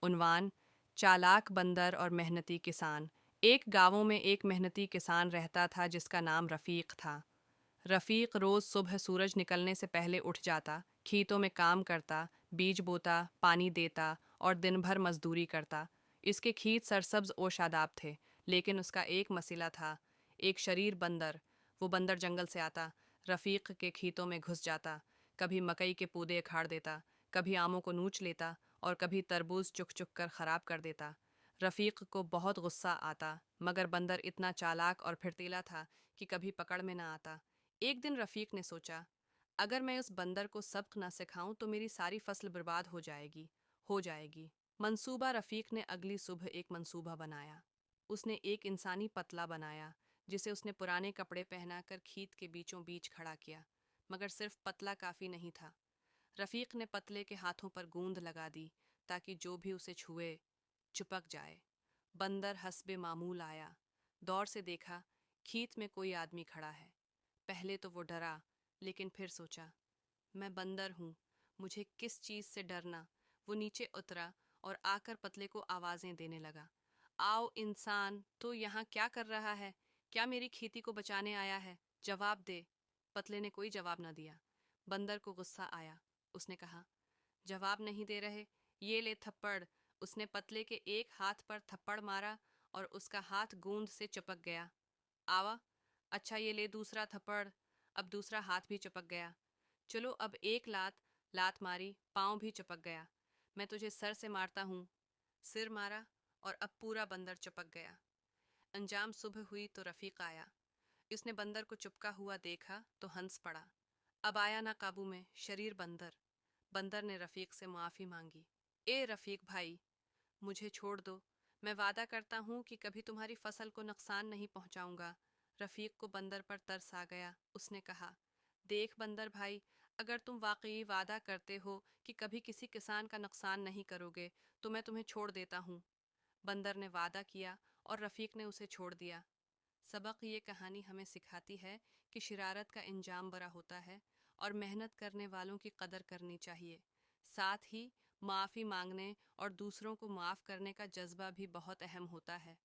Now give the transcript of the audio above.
عنوان: चालाक बंदर और मेहनती किसान। एक गांवों में एक मेहनती किसान रहता था जिसका नाम रफ़ीक था। रफ़ीक रोज़ सुबह सूरज निकलने से पहले उठ जाता, खेतों में काम करता, बीज बोता, पानी देता और दिन भर मजदूरी करता। इसके खेत सरसब्ज और शादाब थे, लेकिन उसका एक मसला था, एक शरीर बंदर। वो बंदर जंगल से आता, रफ़ीक के खेतों में घुस जाता, कभी मकई के पौधे उखाड़ देता, कभी आमों को नोच लेता और कभी तरबूज चुक चुक कर ख़राब कर देता। रफ़ीक को बहुत गुस्सा आता, मगर बंदर इतना चालाक और फिरतीला था कि कभी पकड़ में ना आता। एक दिन रफ़ीक ने सोचा, अगर मैं उस बंदर को सबक ना सिखाऊं तो मेरी सारी फसल बर्बाद हो जाएगी। मंसूबा: रफ़ीक ने अगली सुबह एक मंसूबा बनाया। उसने एक इंसानी पतला बनाया, जिसे उसने पुराने कपड़े पहनाकर खेत के बीचों बीच खड़ा किया। मगर सिर्फ पतला काफ़ी नहीं था। रफ़ीक ने पतले के हाथों पर गूंद लगा दी, ताकि जो भी उसे छुए चिपक जाए। बंदर हस्बे मामूल आया, दौर से देखा, खेत में कोई आदमी खड़ा है। पहले तो वो डरा, लेकिन फिर सोचा, मैं बंदर हूँ, मुझे किस चीज़ से डरना। वो नीचे उतरा और आकर पतले को आवाज़ें देने लगा। आओ इंसान, तो यहाँ क्या कर रहा है? क्या मेरी खेती को बचाने आया है? जवाब दे। पतले ने कोई जवाब न दिया। बंदर को गुस्सा आया। उसने कहा, जवाब नहीं दे रहे, ये ले थप्पड़। उसने पतले के एक हाथ पर थप्पड़ मारा और उसका हाथ गूंद से चिपक गया। आवा, अच्छा ये ले दूसरा थप्पड़। अब दूसरा हाथ भी चिपक गया। चलो अब एक लात। लात मारी, पाँव भी चिपक गया। मैं तुझे सर से मारता हूँ। सिर मारा और अब पूरा बंदर चिपक गया। अंजाम: सुबह हुई तो रफ़ीक आया। इसने बंदर को चिपका हुआ देखा तो हंस पड़ा। अब आया ना काबू में, शरीर बंदर। बंदर ने रफ़ीक से मुआफ़ी मांगी। ए रफ़ीक भाई, मुझे छोड़ दो। मैं वादा करता हूँ कि कभी तुम्हारी फसल को नुकसान नहीं पहुँचाऊँगा। रफ़ीक को बंदर पर तरस आ गया। उसने कहा, देख बंदर भाई, अगर तुम वाकई वादा करते हो कि कभी किसी किसान का नुकसान नहीं करोगे, तो मैं तुम्हें छोड़ देता हूँ। बंदर ने वादा किया और रफ़ीक ने उसे छोड़ दिया। सबक: ये कहानी हमें सिखाती है कि शरारत का इंजाम बुरा होता है और मेहनत करने वालों की कदर करनी चाहिए। साथ ही माफ़ी मांगने और दूसरों को माफ़ करने का जज्बा भी बहुत अहम होता है।